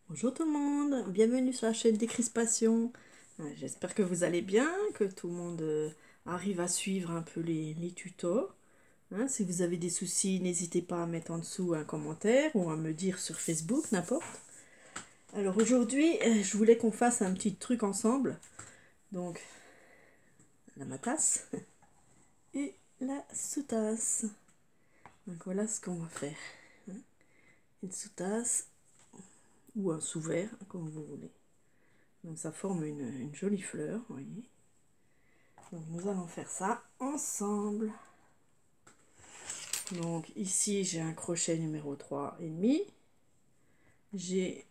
Bonjour tout le monde, bienvenue sur la chaîne Décrispation. J'espère que vous allez bien, que tout le monde arrive à suivre un peu les tutos. Si vous avez des soucis, n'hésitez pas à mettre en dessous un commentaire ou à me dire sur Facebook, n'importe. Alors aujourd'hui, je voulais qu'on fasse un petit truc ensemble. Donc, la matasse et la sous-tasse. Donc voilà ce qu'on va faire. Une sous-tasse ou un sous-verre, comme vous voulez. Donc ça forme une jolie fleur, vous voyez. Donc nous allons faire ça ensemble. Donc ici j'ai un crochet numéro 3,5. J'ai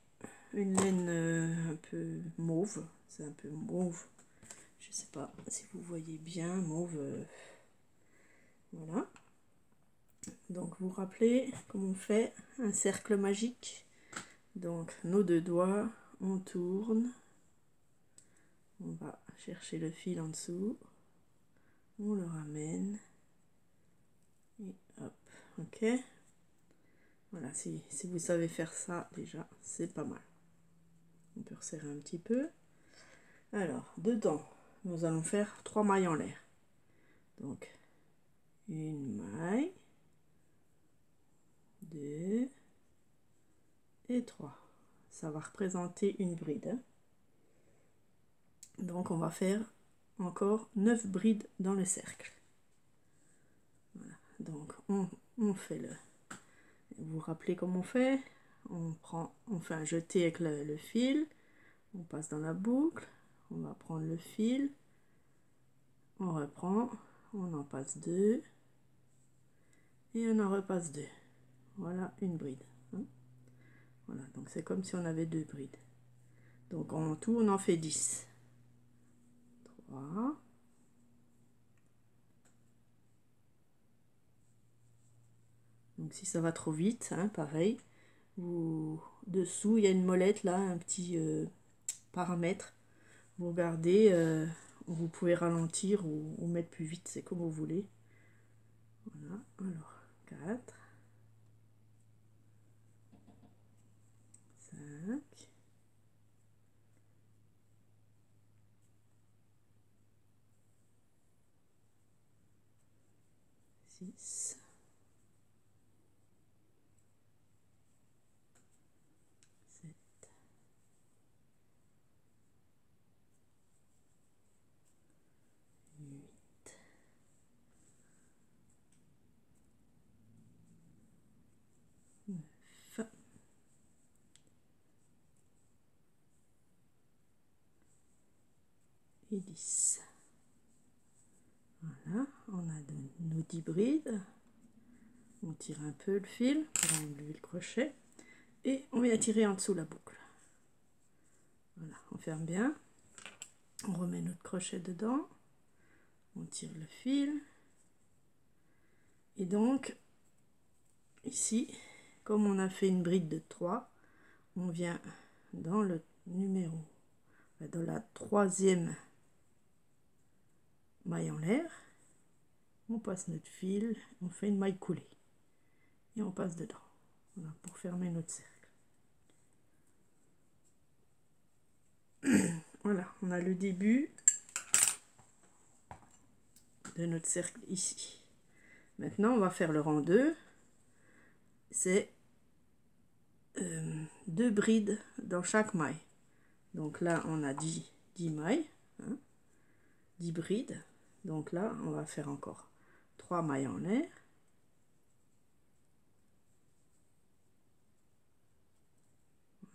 une laine un peu mauve. C'est un peu mauve. Je sais pas si vous voyez bien, mauve. Voilà. Donc vous vous rappelez comment on fait un cercle magique. Donc nos deux doigts, on tourne. On va chercher le fil en dessous. On le ramène. Et hop, ok. Voilà, si vous savez faire ça déjà, c'est pas mal. On peut resserrer un petit peu. Alors, dedans, nous allons faire 3 mailles en l'air. Donc, une maille, 2 et 3. Ça va représenter une bride. Donc, on va faire encore 9 brides dans le cercle. Voilà. Donc, on fait le... Vous vous rappelez comment on fait? On fait un jeté avec le fil. On passe dans la boucle. On va prendre le fil. On reprend. On en passe 2. Et on en repasse 2. Voilà une bride. Voilà, donc c'est comme si on avait 2 brides. Donc en tout, on en fait 10. 3. Donc si ça va trop vite, pareil. Dessous, il y a une molette là, un petit paramètre. Vous regardez, vous pouvez ralentir ou mettre plus vite, c'est comme vous voulez. Voilà, alors 4. 5. 6. 7. 8. 9. Et 10. Voilà, on a nos 10 brides. On tire un peu le fil pour enlever le crochet et on vient tirer en dessous la boucle. Voilà, on ferme bien. On remet notre crochet dedans. On tire le fil. Et donc, ici, comme on a fait une bride de 3, on vient dans le numéro, dans la 3e maille en l'air. On passe notre fil, on fait une maille coulée. Et on passe dedans. Voilà, pour fermer notre cercle. Voilà, on a le début de notre cercle ici. Maintenant, on va faire le rang 2. C'est 2 brides dans chaque maille. Donc là, on a 10 mailles, 10 brides. Donc là, on va faire encore 3 mailles en l'air.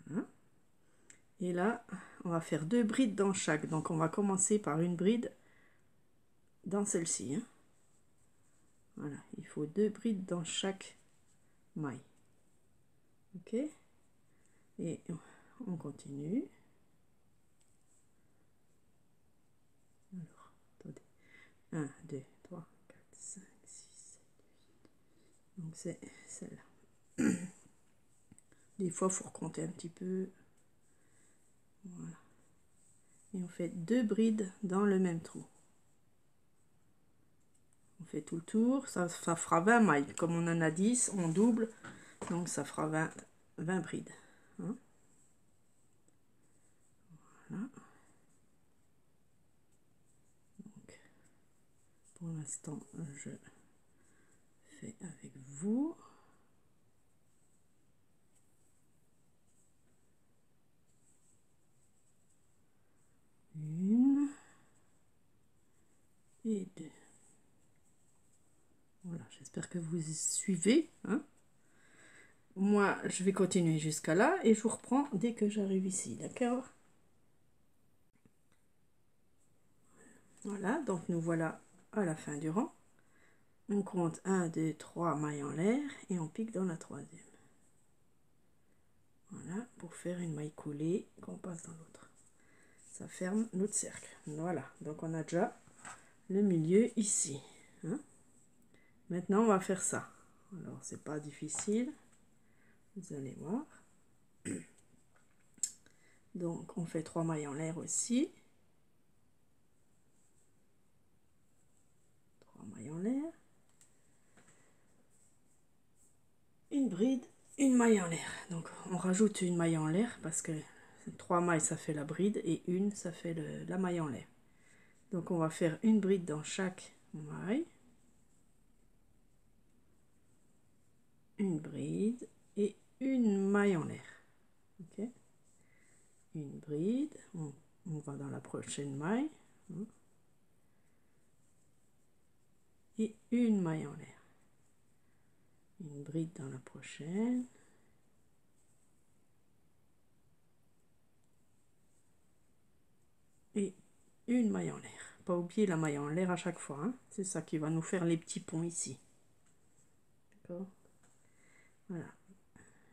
Voilà. Et là, on va faire 2 brides dans chaque. Donc on va commencer par une bride dans celle-ci. Voilà, il faut 2 brides dans chaque maille. Ok? Et on continue. Alors, attendez. 1, 2, 3, 4, 5, 6, 7, 8. Donc c'est celle-là. Des fois, il faut recompter un petit peu. Voilà. Et on fait 2 brides dans le même trou. On fait tout le tour. Ça fera 20 mailles. Comme on en a 10, on double. Donc ça fera 20 brides. Voilà. Donc, pour l'instant, je fais avec vous. Une et deux. Voilà, j'espère que vous y suivez, hein. Moi, je vais continuer jusqu'à là et je vous reprends dès que j'arrive ici, d'accord? Voilà, donc nous voilà à la fin du rang. On compte 1, 2, 3 mailles en l'air et on pique dans la troisième. Voilà, pour faire une maille coulée qu'on passe dans l'autre. Ça ferme notre cercle. Voilà, donc on a déjà le milieu ici, hein. Maintenant, on va faire ça. Alors, c'est pas difficile. Vous allez voir. Donc, on fait 3 mailles en l'air aussi. 3 mailles en l'air. Une bride, une maille en l'air. Donc, on rajoute une maille en l'air parce que 3 mailles, ça fait la bride et une, ça fait la maille en l'air. Donc, on va faire une bride dans chaque maille. Une bride et une maille en l'air. Ok, une bride, on va dans la prochaine maille, hein, et une maille en l'air. Une bride dans la prochaine. Et une maille en l'air. Pas oublier la maille en l'air à chaque fois, hein. C'est ça qui va nous faire les petits ponts ici. D'accord. Voilà.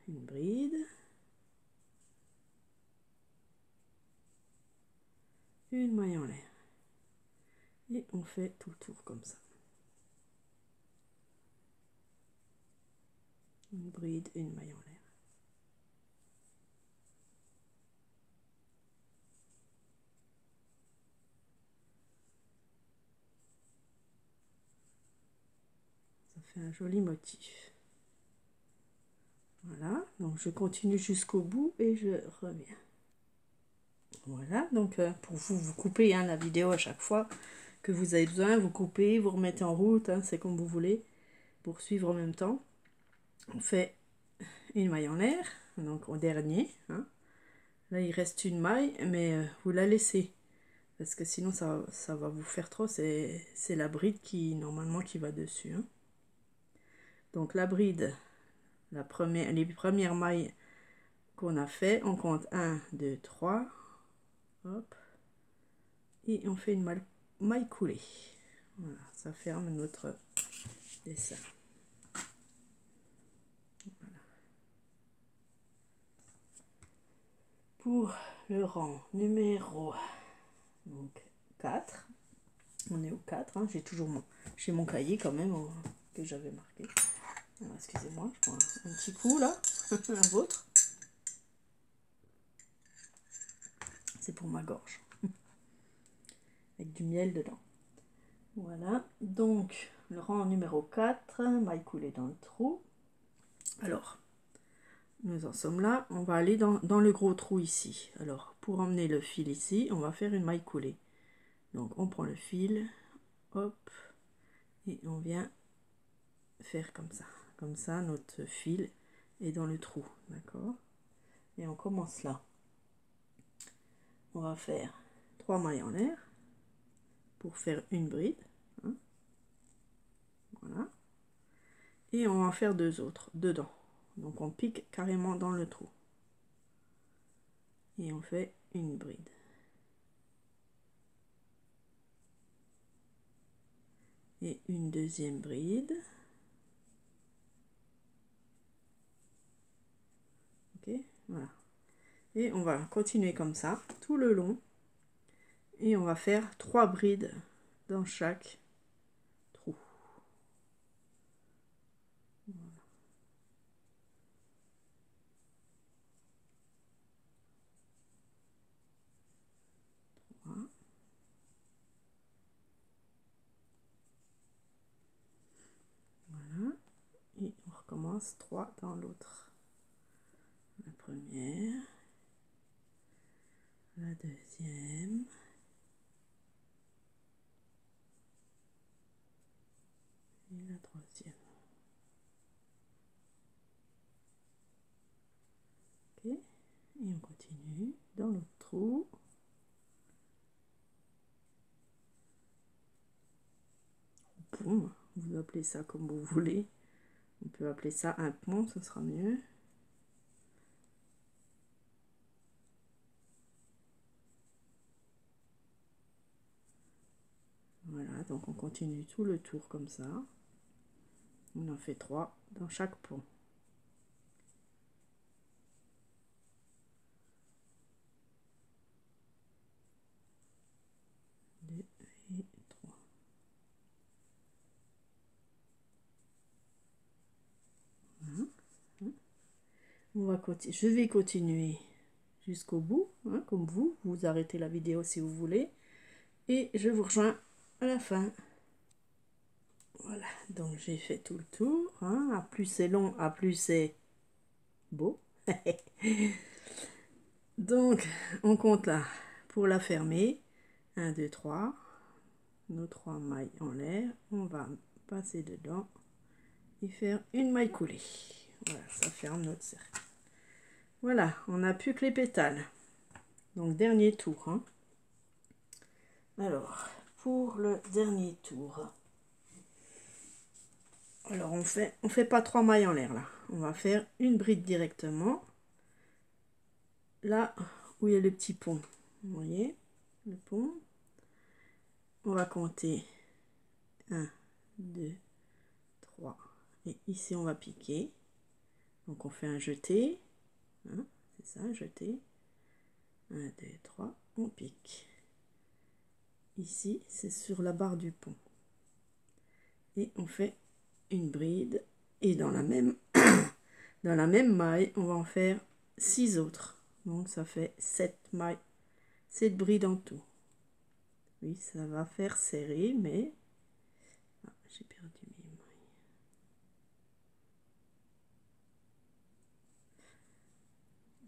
Une bride. Une maille en l'air. Et on fait tout le tour comme ça. Une bride, une maille en l'air. Ça fait un joli motif. Voilà, donc je continue jusqu'au bout et je reviens. Voilà, donc pour vous coupez, hein, la vidéo à chaque fois que vous avez besoin, vous coupez, vous remettez en route, hein, c'est comme vous voulez, pour suivre en même temps. On fait une maille en l'air, donc au dernier, hein. Là il reste une maille, mais vous la laissez, parce que sinon ça va vous faire trop, c'est la bride qui normalement qui va dessus, hein. Donc la bride, les premières mailles qu'on a fait, on compte 1, 2, 3, hop, et on fait une maille coulée. Voilà, ça ferme notre dessin. Voilà. Pour le rang numéro donc 4, on est au 4, hein, j'ai mon cahier quand même que j'avais marqué. Excusez-moi, je prends un petit coup là, un vôtre. C'est pour ma gorge, avec du miel dedans. Voilà, donc le rang numéro 4, maille coulée dans le trou. Alors, nous en sommes là, on va aller dans le gros trou ici. Alors, pour emmener le fil ici, on va faire une maille coulée. Donc, on prend le fil, hop, et on vient faire comme ça. Comme ça, notre fil est dans le trou, d'accord? Et on commence là. On va faire 3 mailles en l'air pour faire une bride, hein. Voilà. Et on va en faire 2 autres dedans. Donc, on pique carrément dans le trou. Et on fait une bride. Et une deuxième bride. Ok, voilà. Et on va continuer comme ça tout le long. Et on va faire 3 brides dans chaque trou. Voilà. Voilà. Et on recommence 3 dans l'autre. La première, la la deuxième. Et la troisième. Ok, et on continue dans l'autre trou. Boum, vous appelez ça comme vous voulez. On peut appeler ça un pont, ce sera mieux. Voilà, donc on continue tout le tour comme ça. On en fait 3 dans chaque pont. 2 et 3. Voilà. Je vais continuer jusqu'au bout, hein, comme vous arrêtez la vidéo si vous voulez, et je vous rejoins à la fin. Voilà, donc j'ai fait tout le tour, hein. À plus c'est long, à plus c'est beau. Donc on compte là pour la fermer. 1, 2, 3, nos 3 mailles en l'air, on va passer dedans et faire une maille coulée. Voilà, ça ferme notre cercle. Voilà, on n'a plus que les pétales. Donc dernier tour, hein. Alors pour le dernier tour, alors on fait pas 3 mailles en l'air là, on va faire une bride directement là où il y a le petit pont. Vous voyez le pont, on va compter 1, 2, 3 et ici on va piquer. Donc on fait un jeté, hein, c'est ça, un jeté. 1, 2, 3, on pique. Ici c'est sur la barre du pont et on fait une bride, et dans la même dans la même maille on va en faire 6 autres, donc ça fait 7 mailles, 7 brides en tout. Oui, ça va faire serré, mais j'ai perdu mes mailles.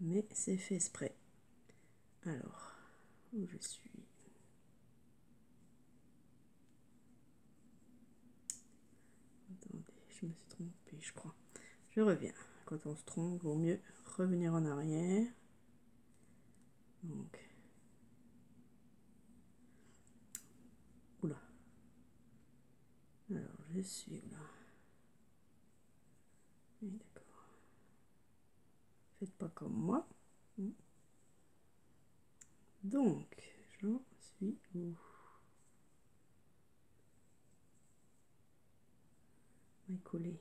Mais c'est fait exprès. Alors, où je suis? Attendez, je me suis trompée, je crois. Je reviens. Quand on se trompe, il vaut mieux revenir en arrière. Donc, oula. Alors, je suis là. Oui, d'accord. Faites pas comme moi. Donc, j'en suis où? On va coller.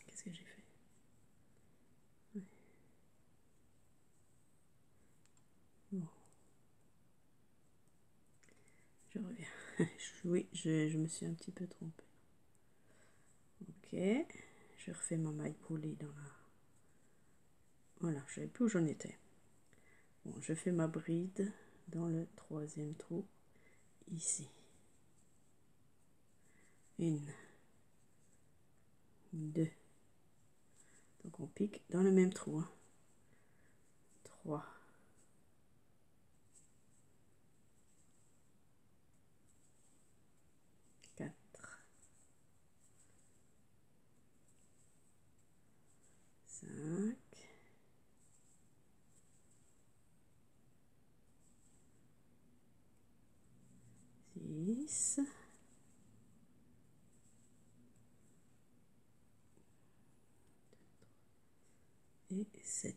Qu'est-ce que j'ai fait? Ouais. Bon. Je reviens. Oui, je me suis un petit peu trompée. Ok, je refais ma maille coulée dans la... Voilà, je ne savais plus où j'en étais. Bon, je fais ma bride dans le troisième trou, ici. 1, 2. Donc on pique dans le même trou. 3. 4. 5. 6. Et 7.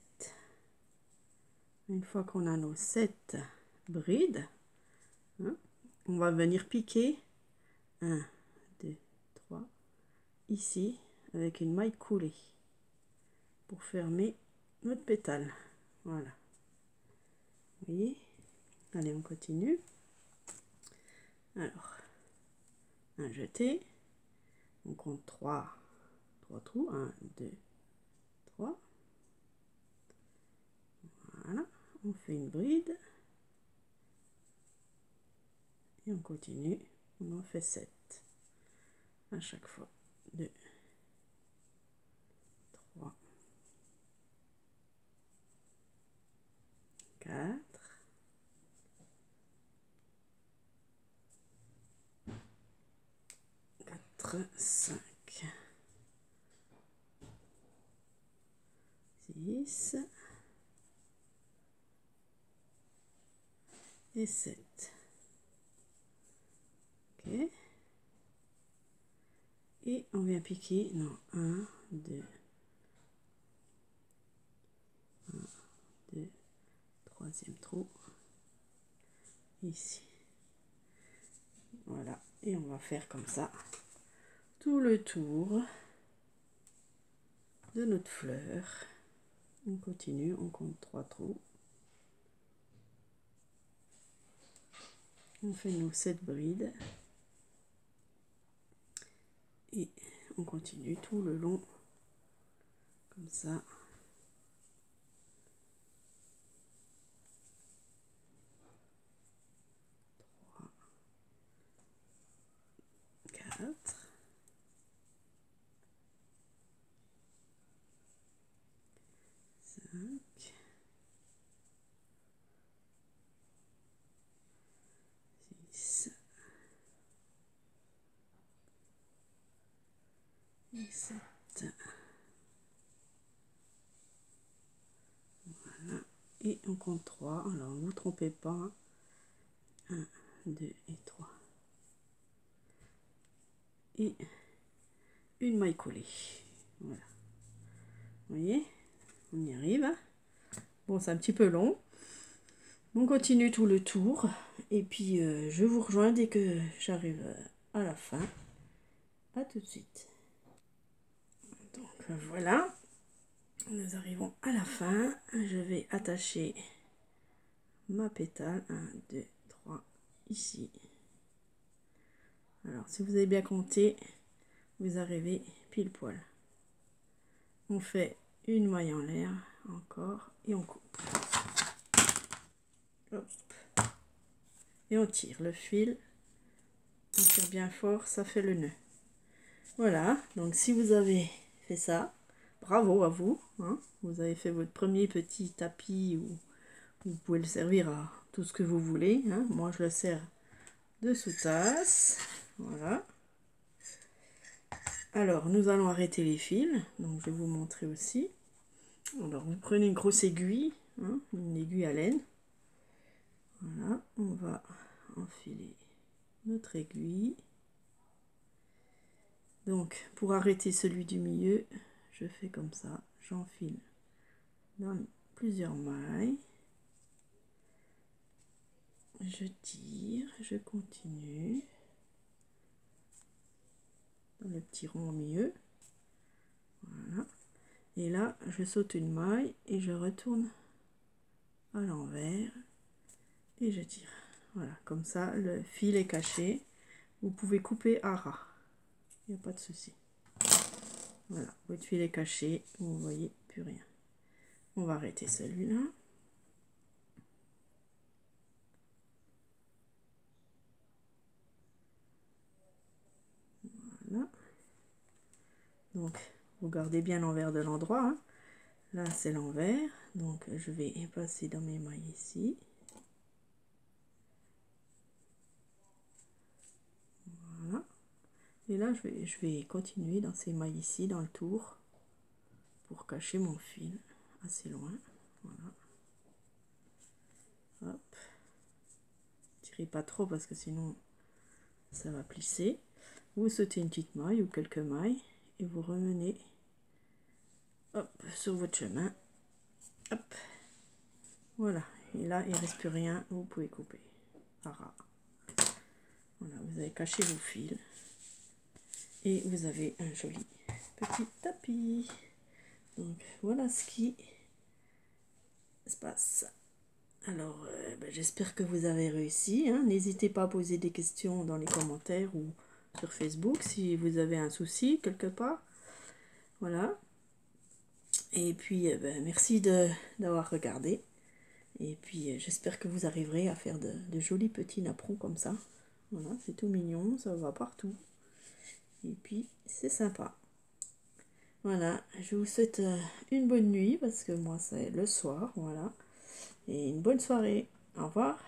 Une fois qu'on a nos 7 brides, hein, on va venir piquer 1, 2, 3 ici avec une maille coulée pour fermer notre pétale. Voilà. Vous voyez? Allez, on continue. Alors, un jeté. On compte 3 trous. 1, 2, 3. Voilà. On fait une bride. Et on continue. On en fait 7 à chaque fois. 2, 3, 4, 5, 6 et 7. Ok. Et on vient piquer, non, 1, 2, 1, 2, troisième trou, ici. Voilà, et on va faire comme ça tout le tour de notre fleur. On continue, on compte 3 trous. On fait nos 7 brides. Et on continue tout le long, comme ça. 3, 4. 5, 6 et 7. Voilà. Et on compte 3. Alors, ne vous trompez pas. 1, 2 et 3. Et une maille collée. Voilà. Vous voyez, on y arrive. Bon, c'est un petit peu long. On continue tout le tour. Et puis, je vous rejoins dès que j'arrive à la fin. À tout de suite. Donc, voilà. Nous arrivons à la fin. Je vais attacher ma pétale. 1, 2, 3, ici. Alors, si vous avez bien compté, vous arrivez pile poil. On fait une maille en l'air, encore, et on coupe. Hop. Et on tire le fil. On tire bien fort, ça fait le nœud. Voilà, donc si vous avez fait ça, bravo à vous. Hein. Vous avez fait votre premier petit tapis, ou vous pouvez le servir à tout ce que vous voulez. Hein. Moi, je le sers de sous-tasse. Voilà. Alors, nous allons arrêter les fils. Donc, je vais vous montrer aussi. Alors, vous prenez une grosse aiguille, hein, une aiguille à laine. Voilà, on va enfiler notre aiguille. Donc, pour arrêter celui du milieu, je fais comme ça. J'enfile dans plusieurs mailles. Je tire, je continue. Dans le petit rond au milieu. Voilà. Et là, je saute une maille et je retourne à l'envers. Et je tire. Voilà, comme ça, le fil est caché. Vous pouvez couper à ras. Il n'y a pas de souci. Voilà, votre fil est caché. Vous ne voyez plus rien. On va arrêter celui-là. Voilà. Donc, vous gardez bien l'envers de l'endroit. Hein. Là, c'est l'envers. Donc, je vais passer dans mes mailles ici. Voilà. Et là, je vais continuer dans ces mailles ici, dans le tour, pour cacher mon fil assez loin. Voilà. Hop. Tirez pas trop parce que sinon, ça va plisser. Vous sautez une petite maille ou quelques mailles et vous remenez hop, sur votre chemin. Hop. Voilà. Et là, il ne reste plus rien. Vous pouvez couper. Voilà, vous avez caché vos fils. Et vous avez un joli petit tapis. Donc, voilà ce qui se passe. Alors, j'espère que vous avez réussi. Hein. N'hésitez pas à poser des questions dans les commentaires ou sur Facebook si vous avez un souci quelque part. Voilà. Et puis, merci d'avoir regardé. Et puis, j'espère que vous arriverez à faire de jolis petits napperons comme ça. Voilà, c'est tout mignon, ça va partout. Et puis, c'est sympa. Voilà, je vous souhaite une bonne nuit parce que moi, c'est le soir. Voilà. Et une bonne soirée. Au revoir.